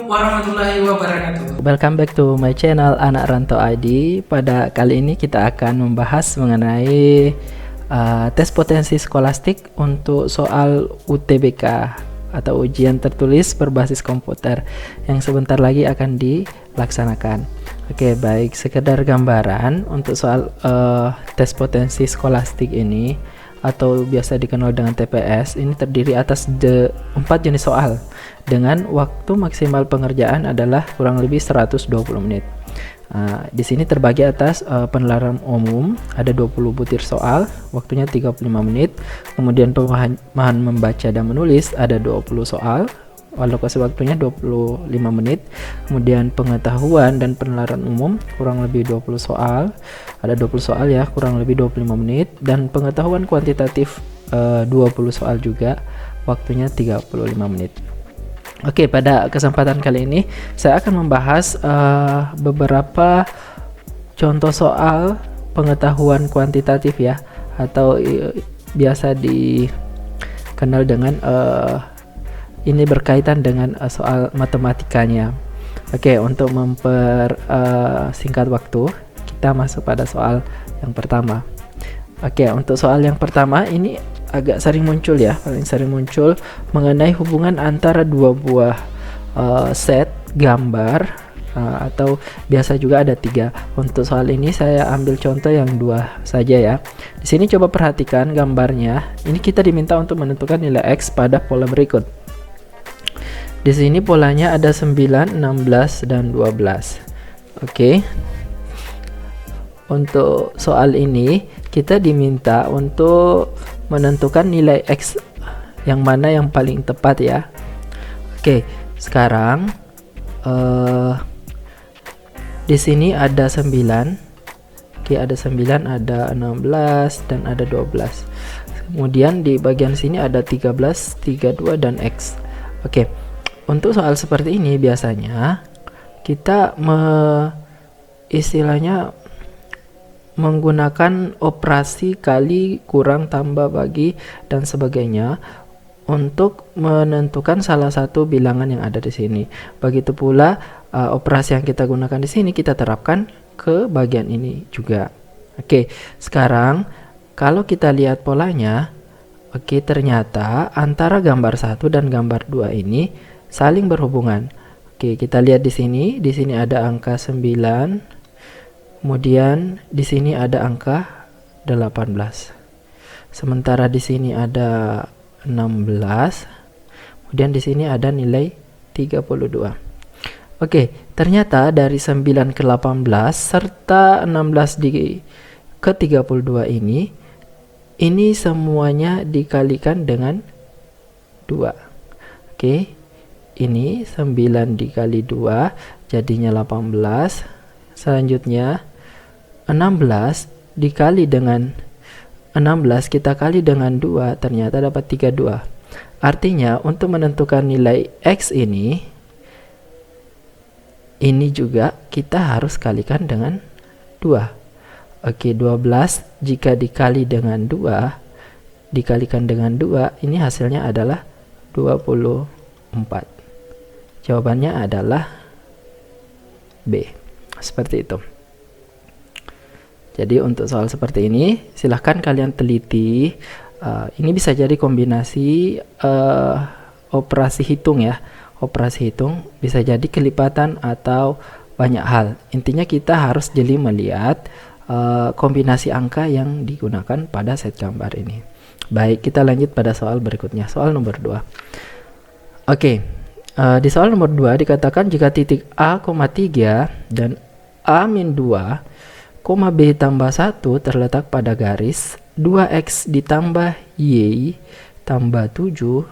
warahmatullahi wabarakatuh. Welcome back to my channel Anak Rantau ID. Pada kali ini kita akan membahas mengenai tes potensi skolastik untuk soal UTBK atau ujian tertulis berbasis komputer yang sebentar lagi akan dilaksanakan. Oke, baik, sekedar gambaran untuk soal tes potensi skolastik ini atau biasa dikenal dengan TPS ini terdiri atas 4 jenis soal dengan waktu maksimal pengerjaan adalah kurang lebih 120 menit. Di sini terbagi atas penilaian umum ada 20 butir soal, waktunya 35 menit. Kemudian pemahaman membaca dan menulis ada 20 soal, alokasi waktunya 25 menit. Kemudian pengetahuan dan penilaian umum kurang lebih 20 soal, ada 20 soal ya, kurang lebih 25 menit. Dan pengetahuan kuantitatif 20 soal juga, waktunya 35 menit. Oke, pada kesempatan kali ini saya akan membahas beberapa contoh soal pengetahuan kuantitatif ya, atau biasa dikenal dengan ini berkaitan dengan soal matematikanya. Oke, untuk mempersingkat waktu, kita masuk pada soal yang pertama. Oke, untuk soal yang pertama ini agak sering muncul ya, paling sering muncul mengenai hubungan antara dua buah set gambar atau biasa juga ada 3. Untuk soal ini saya ambil contoh yang 2 saja ya. Di sini coba perhatikan gambarnya. Ini kita diminta untuk menentukan nilai X pada pola berikut. Di sini polanya ada 9, 16 dan 12. Oke. Untuk soal ini kita diminta untuk menentukan nilai X yang mana yang paling tepat ya. Oke, sekarang di sini ada 9. Oke, ada 9, ada 16 dan ada 12. Kemudian di bagian sini ada 13, 32 dan X. Oke. Untuk soal seperti ini biasanya kita istilahnya menggunakan operasi kali, kurang, tambah, bagi dan sebagainya untuk menentukan salah satu bilangan yang ada di sini. Begitu pula operasi yang kita gunakan di sini kita terapkan ke bagian ini juga. Oke, sekarang kalau kita lihat polanya, oke, ternyata antara gambar 1 dan gambar 2 ini saling berhubungan. Oke, kita lihat di sini ada angka 9. Kemudian di sini ada angka 18. Sementara di sini ada 16. Kemudian di sini ada nilai 32. Oke, ternyata dari 9 ke 18 serta 16 ke 32 ini semuanya dikalikan dengan 2. Oke, ini 9 dikali 2 jadinya 18. Selanjutnya 16 dikali dengan 16 kita kali dengan 2 ternyata dapat 32. Artinya untuk menentukan nilai X ini juga kita harus kalikan dengan 2. Oke, 12 jika dikali dengan 2 dikalikan dengan 2 ini hasilnya adalah 24. Jawabannya adalah B. Seperti itu. Jadi untuk soal seperti ini silahkan kalian teliti. Ini bisa jadi kombinasi operasi hitung ya. Operasi hitung bisa jadi kelipatan atau banyak hal. Intinya kita harus jeli melihat kombinasi angka yang digunakan pada set gambar ini. Baik, kita lanjut pada soal berikutnya. Soal nomor 2. Oke, di soal nomor 2 dikatakan jika titik A, 3 dan A-2, B tambah 1 terletak pada garis 2X ditambah Y tambah 7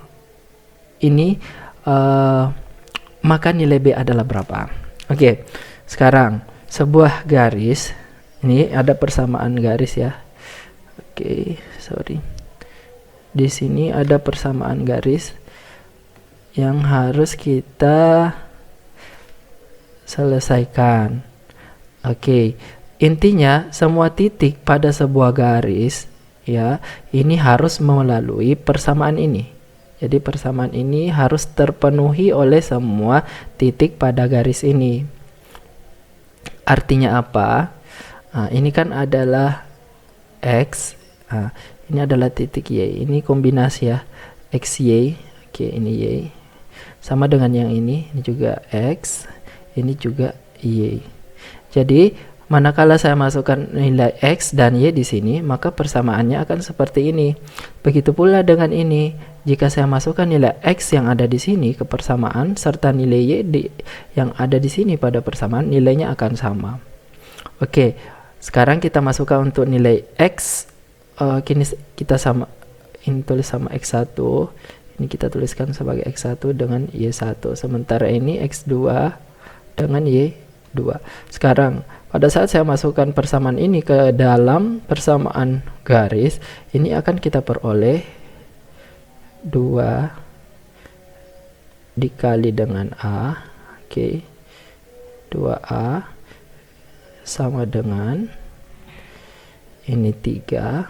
ini maka nilai B adalah berapa? Oke, sekarang sebuah garis ini ada persamaan garis ya. Oke, sorry. Di sini ada persamaan garis yang harus kita selesaikan. Oke, intinya semua titik pada sebuah garis ya, ini harus melalui persamaan ini. Jadi persamaan ini harus terpenuhi oleh semua titik pada garis ini. Artinya apa? Ini kan adalah X, ini adalah titik Y, ini kombinasi ya, X, Y, oke ini Y, sama dengan yang ini juga X, ini juga Y. Jadi manakala saya masukkan nilai X dan Y di sini, maka persamaannya akan seperti ini. Begitu pula dengan ini, jika saya masukkan nilai X yang ada di sini ke persamaan, serta nilai Y yang ada di sini pada persamaan, nilainya akan sama. Oke, sekarang kita masukkan untuk nilai X, kini kita ini tulis sama X1, ini kita tuliskan sebagai X1 dengan Y1, sementara ini X2 dengan Y2. Sekarang pada saat saya masukkan persamaan ini ke dalam persamaan garis, ini akan kita peroleh 2 dikali dengan A, oke, 2A sama dengan ini 3,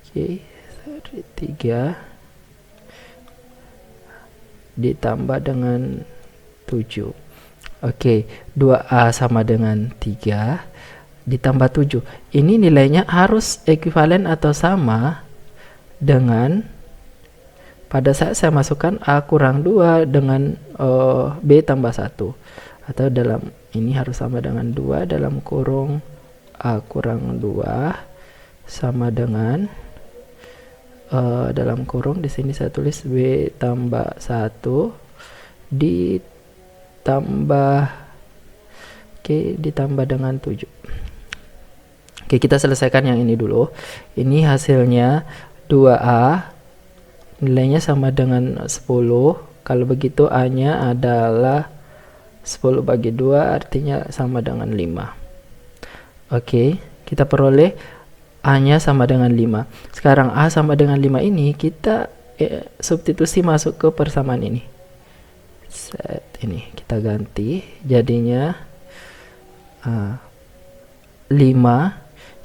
oke, 3 ditambah dengan 7. Oke, 2A sama dengan 3 ditambah 7. Ini nilainya harus ekuivalen atau sama dengan pada saat saya masukkan A kurang 2 dengan B tambah 1. Atau dalam ini harus sama dengan 2 dalam kurung A kurang 2 sama dengan dalam kurung di sini saya tulis B tambah 1 ditambah dengan 7. Oke, kita selesaikan yang ini dulu. Ini hasilnya 2A, nilainya sama dengan 10. Kalau begitu A nya adalah 10 bagi 2, artinya sama dengan 5. Oke, kita peroleh A nya sama dengan 5. Sekarang A sama dengan 5 ini kita substitusi masuk ke persamaan ini. Set ini kita ganti, jadinya 5.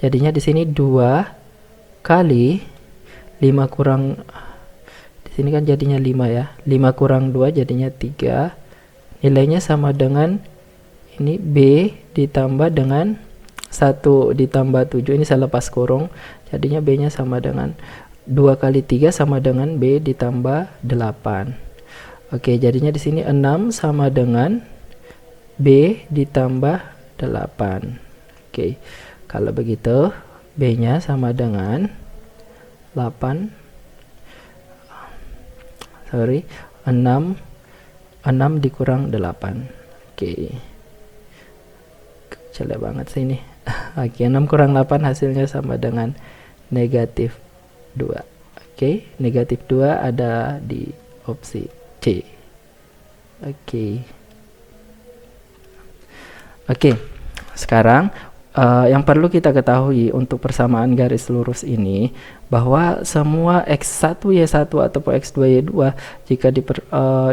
Jadinya di sini 2 kali 5 kurang, di sini kan jadinya 5 ya. 5 kurang 2 jadinya 3. Nilainya sama dengan ini B ditambah dengan 1 ditambah 7, ini saya lepas kurung, jadinya B nya sama dengan 2 kali 3 sama dengan B ditambah 8. Oke, jadinya di sini 6 sama dengan B ditambah 8. Oke, kalau begitu B nya sama dengan 6 dikurang 8. Oke, jelek banget sih ini. Oke, 6 kurang 8 hasilnya sama dengan negatif 2. Oke, negatif 2 ada di opsi C. Oke, sekarang yang perlu kita ketahui untuk persamaan garis lurus ini, bahwa semua X1, Y1 ataupun X2, Y2 jika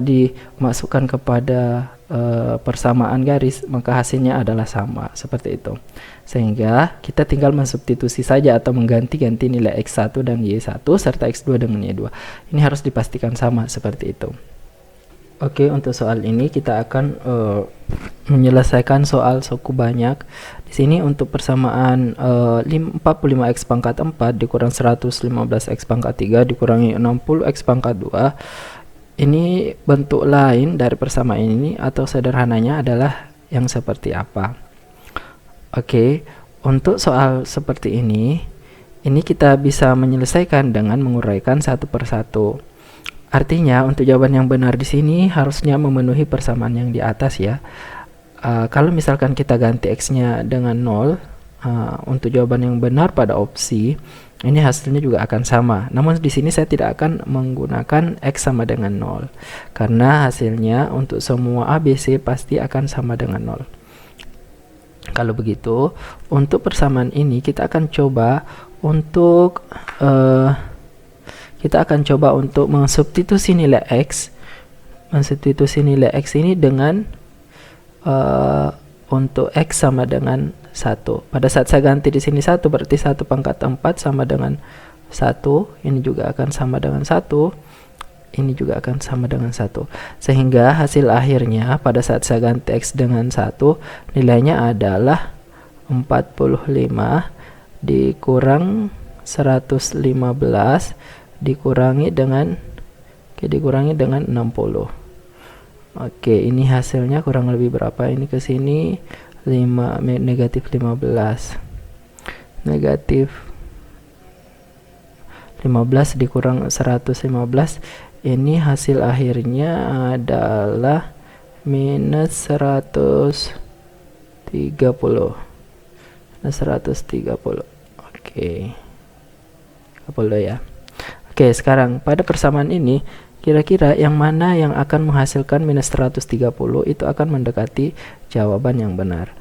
dimasukkan kepada persamaan garis, maka hasilnya adalah sama, seperti itu. Sehingga kita tinggal mensubstitusi saja atau mengganti-ganti nilai X1 dan Y1 serta X2 dengan Y2. Ini harus dipastikan sama, seperti itu. Oke, untuk soal ini kita akan menyelesaikan soal suku banyak. Di sini untuk persamaan 45x pangkat 4 dikurang 115x pangkat 3 dikurangi 60x pangkat 2. Ini bentuk lain dari persamaan ini, atau sederhananya adalah yang seperti apa. Oke, untuk soal seperti ini kita bisa menyelesaikan dengan menguraikan satu persatu. Artinya untuk jawaban yang benar di sini harusnya memenuhi persamaan yang di atas ya. Kalau misalkan kita ganti X-nya dengan 0, untuk jawaban yang benar pada opsi ini hasilnya juga akan sama. Namun di sini saya tidak akan menggunakan X sama dengan 0 karena hasilnya untuk semua A, B, C pasti akan sama dengan 0. Kalau begitu, untuk persamaan ini kita akan coba untuk mensubstitusi nilai X ini dengan untuk X sama dengan 1. Pada saat saya ganti di sini 1, berarti 1 pangkat 4 sama dengan 1. Ini juga akan sama dengan 1. ini juga akan sama dengan 1. Sehingga hasil akhirnya pada saat saya ganti X dengan 1, nilainya adalah 45 dikurang 115 dikurangi dengan 60. Oke, ini hasilnya kurang lebih berapa? Ini ke sini negatif 15. Negatif 15 dikurang 115, ini hasil akhirnya adalah minus 130. Oke, 30 ya. Oke, sekarang pada persamaan ini kira-kira yang mana yang akan menghasilkan minus 130 itu akan mendekati jawaban yang benar.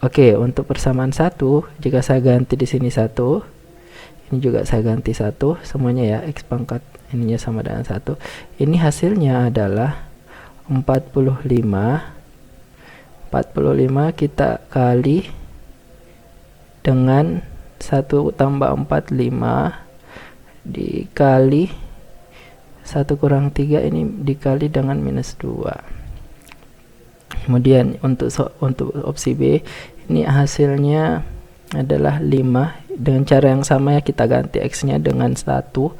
Oke, untuk persamaan 1, jika saya ganti di sini 1, ini juga saya ganti 1, semuanya ya, X pangkat ininya sama dengan 1. Ini hasilnya adalah 45 kita kali dengan 1 tambah 45 dikali 1 kurang 3, ini dikali dengan minus 2. Kemudian untuk opsi B, ini hasilnya adalah 5. Dengan cara yang sama ya, kita ganti X nya dengan 1.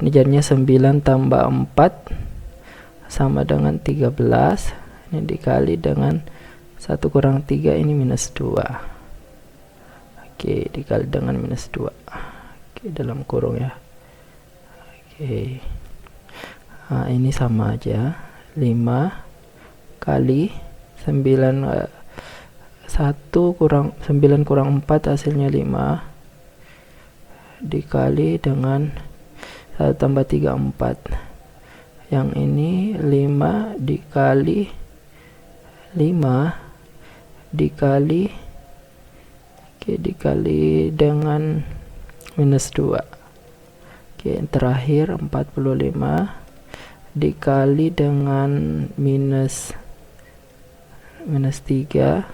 Ini jadinya 9 tambah 4 sama dengan 13. Ini dikali dengan 1 kurang 3, ini minus 2. Oke, dikali dengan minus 2. Oke, dalam kurung ya. Oke, nah, ini sama aja, 5 kali 9 kurang 4 hasilnya 5 dikali dengan 1 tambah 3 4. Yang ini 5 dikali 5 dikali dengan minus 2. Oke, terakhir 45 dikali dengan minus 3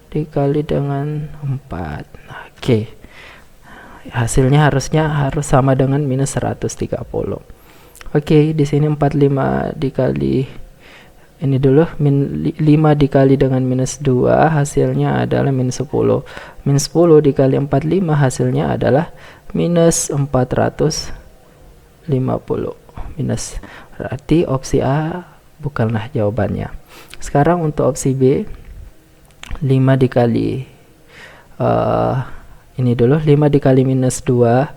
dikali dengan 4. Oke, hasilnya harus sama dengan minus 130. Oke, di sini 45 dikali ini dulu 5 dikali dengan minus 2 hasilnya adalah minus 10. Minus 10 dikali 45 hasilnya adalah minus 450. Minus, berarti opsi A bukanlah jawabannya. Sekarang untuk opsi B, 5 dikali ini dulu, 5 dikali minus 2,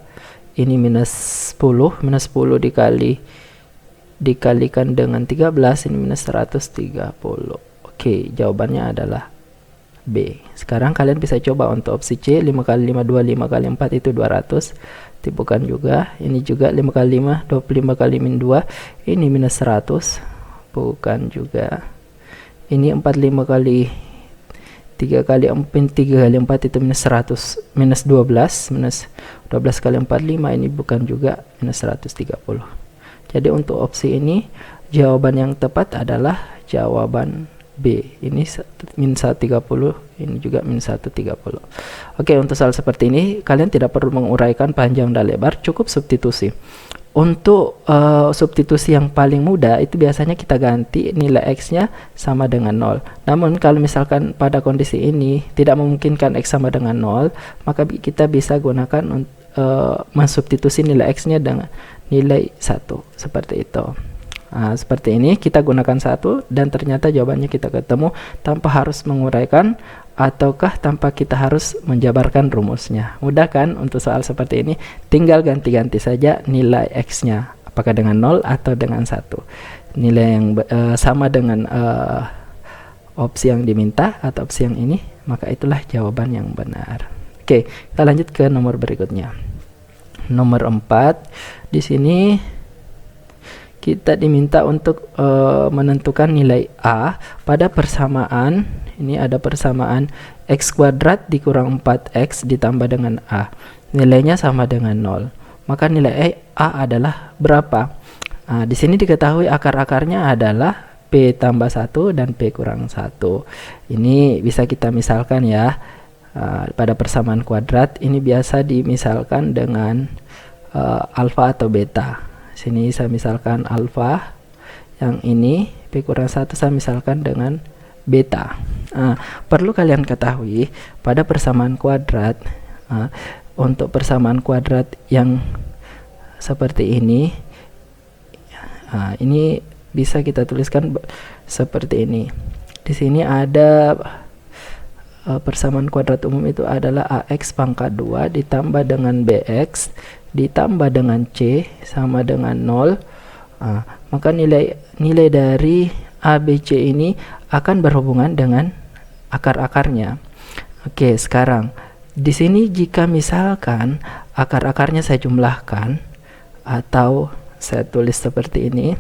ini minus 10 dikalikan dengan 13, ini minus 130. Oke, jawabannya adalah B. Sekarang kalian bisa coba untuk opsi C, 5 kali 5 2, 5 kali 4 itu 200. Bukan juga. Ini juga 5 kali 5 25 kali min 2, ini minus 100. Bukan juga. Ini 45 kali 3 kali 4 itu minus 100, minus 12 kali 45, ini bukan juga, minus 130. Jadi untuk opsi ini jawaban yang tepat adalah jawaban B. Ini min 130, ini juga min 130. Oke, untuk soal seperti ini kalian tidak perlu menguraikan panjang dan lebar, cukup substitusi. Untuk substitusi yang paling mudah itu biasanya kita ganti nilai X nya sama dengan 0. Namun kalau misalkan pada kondisi ini tidak memungkinkan X sama dengan 0, maka kita bisa gunakan mensubstitusi nilai X nya dengan nilai 1 seperti itu. Nah, seperti ini kita gunakan 1 dan ternyata jawabannya kita ketemu tanpa harus menguraikan ataukah tanpa kita harus menjabarkan rumusnya. Mudah kan untuk soal seperti ini? Tinggal ganti-ganti saja nilai X nya, apakah dengan 0 atau dengan 1. Nilai yang sama dengan opsi yang diminta atau opsi yang ini, maka itulah jawaban yang benar. Oke, kita lanjut ke nomor berikutnya. Nomor 4. Di sini kita diminta untuk menentukan nilai A pada persamaan. Ini ada persamaan X kuadrat dikurang 4X ditambah dengan A. Nilainya sama dengan 0. Maka nilai A adalah berapa? Nah, di sini diketahui akar-akarnya adalah P tambah 1 dan P kurang 1. Ini bisa kita misalkan ya. Pada persamaan kuadrat ini biasa dimisalkan dengan alfa atau beta. Sini saya misalkan alfa, yang ini P kurang 1 saya misalkan dengan beta. Perlu kalian ketahui pada persamaan kuadrat, untuk persamaan kuadrat yang seperti ini bisa kita tuliskan seperti ini. Di sini ada persamaan kuadrat umum itu adalah AX pangkat 2 ditambah dengan BX ditambah dengan C sama dengan 0. Maka nilai dari ABC ini akan berhubungan dengan akar-akarnya. Oke, sekarang di sini jika misalkan akar-akarnya saya jumlahkan atau saya tulis seperti ini,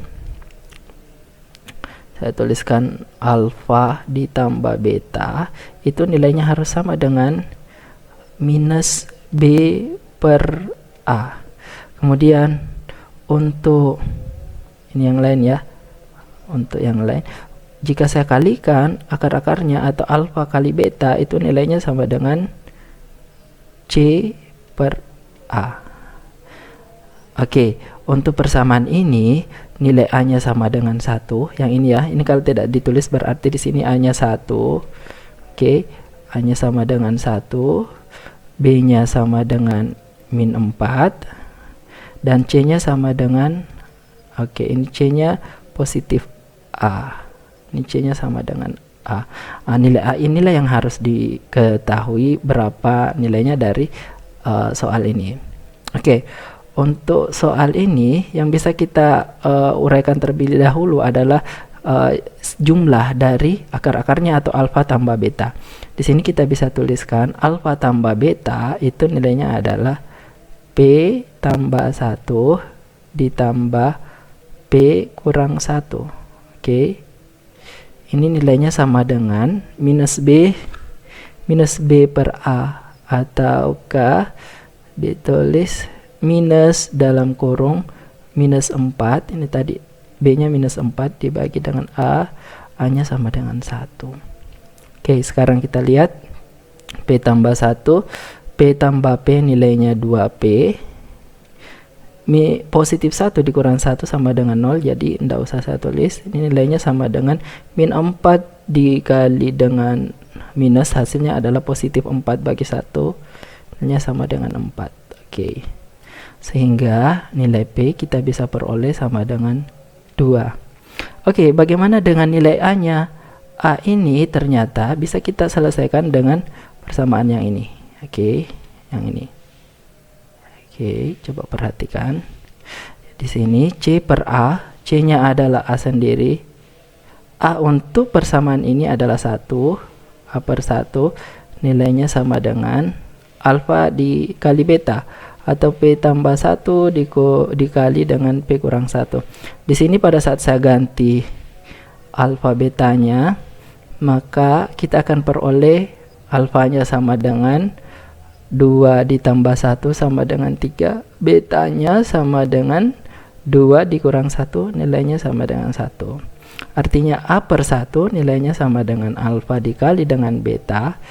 saya tuliskan alfa ditambah beta, itu nilainya harus sama dengan minus B per A. Kemudian untuk ini yang lain ya, untuk yang lain, jika saya kalikan akar-akarnya atau alfa kali beta, itu nilainya sama dengan C per A. Oke, untuk persamaan ini nilai A-nya sama dengan 1. Yang ini ya, ini kalau tidak ditulis berarti di sini A-nya 1. Oke, A-nya sama dengan 1, B-nya sama dengan min 4, dan C-nya sama dengan, oke, ini C-nya positif A. Ini C-nya sama dengan A. Nilai A inilah yang harus diketahui berapa nilainya dari soal ini. Oke. Untuk soal ini yang bisa kita uraikan terlebih dahulu adalah jumlah dari akar-akarnya atau alfa tambah beta. Di sini kita bisa tuliskan alfa tambah beta itu nilainya adalah P tambah 1 ditambah P kurang 1. Oke. Ini nilainya sama dengan minus B per A, ataukah ditulis minus dalam kurung minus 4, ini tadi B nya minus 4 dibagi dengan A nya sama dengan 1. Oke, sekarang kita lihat P tambah 1, P tambah P nilainya 2P, positif 1 dikurang 1 sama dengan 0, jadi tidak usah saya tulis. Ini nilainya sama dengan min 4 dikali dengan minus, hasilnya adalah positif 4 bagi 1, nilainya sama dengan 4. Oke, sehingga nilai P kita bisa peroleh sama dengan 2. Oke, bagaimana dengan nilai A-nya? A ini ternyata bisa kita selesaikan dengan persamaan yang ini. Oke, yang ini. Oke, coba perhatikan. Di sini C per A, C-nya adalah A sendiri. A untuk persamaan ini adalah 1, A per 1, nilainya sama dengan alfa dikali beta, atau P tambah 1 dikali dengan P kurang 1. Di sini pada saat saya ganti alfa betanya, maka kita akan peroleh alfanya sama dengan 2 ditambah 1 sama dengan 3, betanya sama dengan 2 dikurang 1, nilainya sama dengan 1. Artinya A per 1 nilainya sama dengan alfa dikali dengan beta.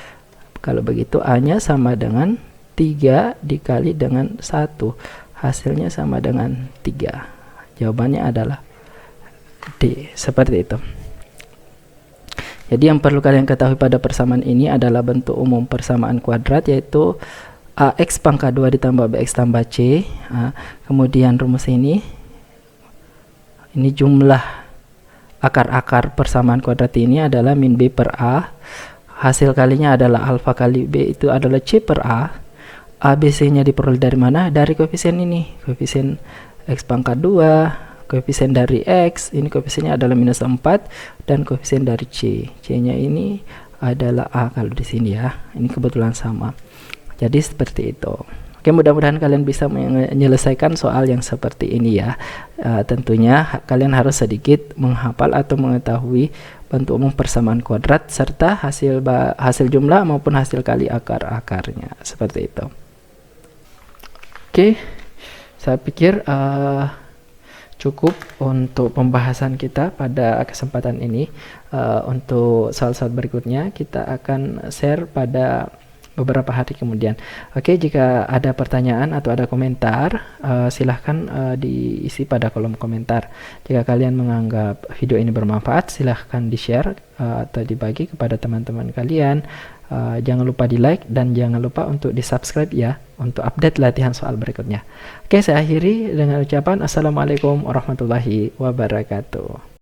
Kalau begitu A nya sama dengan 3 dikali dengan 1, hasilnya sama dengan 3. Jawabannya adalah D. Seperti itu. Jadi yang perlu kalian ketahui pada persamaan ini adalah bentuk umum persamaan kuadrat, yaitu AX pangkat 2 ditambah BX tambah C. Kemudian rumus ini jumlah akar-akar persamaan kuadrat ini adalah min B per A. Hasil kalinya adalah alfa kali B, itu adalah C per A. ABC-nya diperoleh dari mana? Dari koefisien ini, koefisien X pangkat 2, koefisien dari X, ini koefisiennya adalah minus 4, dan koefisien dari C. C-nya ini adalah A kalau di sini ya. Ini kebetulan sama. Jadi seperti itu. Oke, mudah-mudahan kalian bisa menyelesaikan soal yang seperti ini ya. Tentunya kalian harus sedikit menghafal atau mengetahui bentuk umum persamaan kuadrat serta hasil jumlah maupun hasil kali akar-akarnya. Seperti itu. Oke, saya pikir cukup untuk pembahasan kita pada kesempatan ini. Untuk soal-soal berikutnya kita akan share pada beberapa hari kemudian. Oke, jika ada pertanyaan atau ada komentar, silahkan diisi pada kolom komentar. Jika kalian menganggap video ini bermanfaat, silahkan di-share atau dibagi kepada teman-teman kalian. Jangan lupa di-like dan jangan lupa untuk di-subscribe ya, untuk update latihan soal berikutnya. Oke, saya akhiri dengan ucapan Assalamualaikum warahmatullahi wabarakatuh.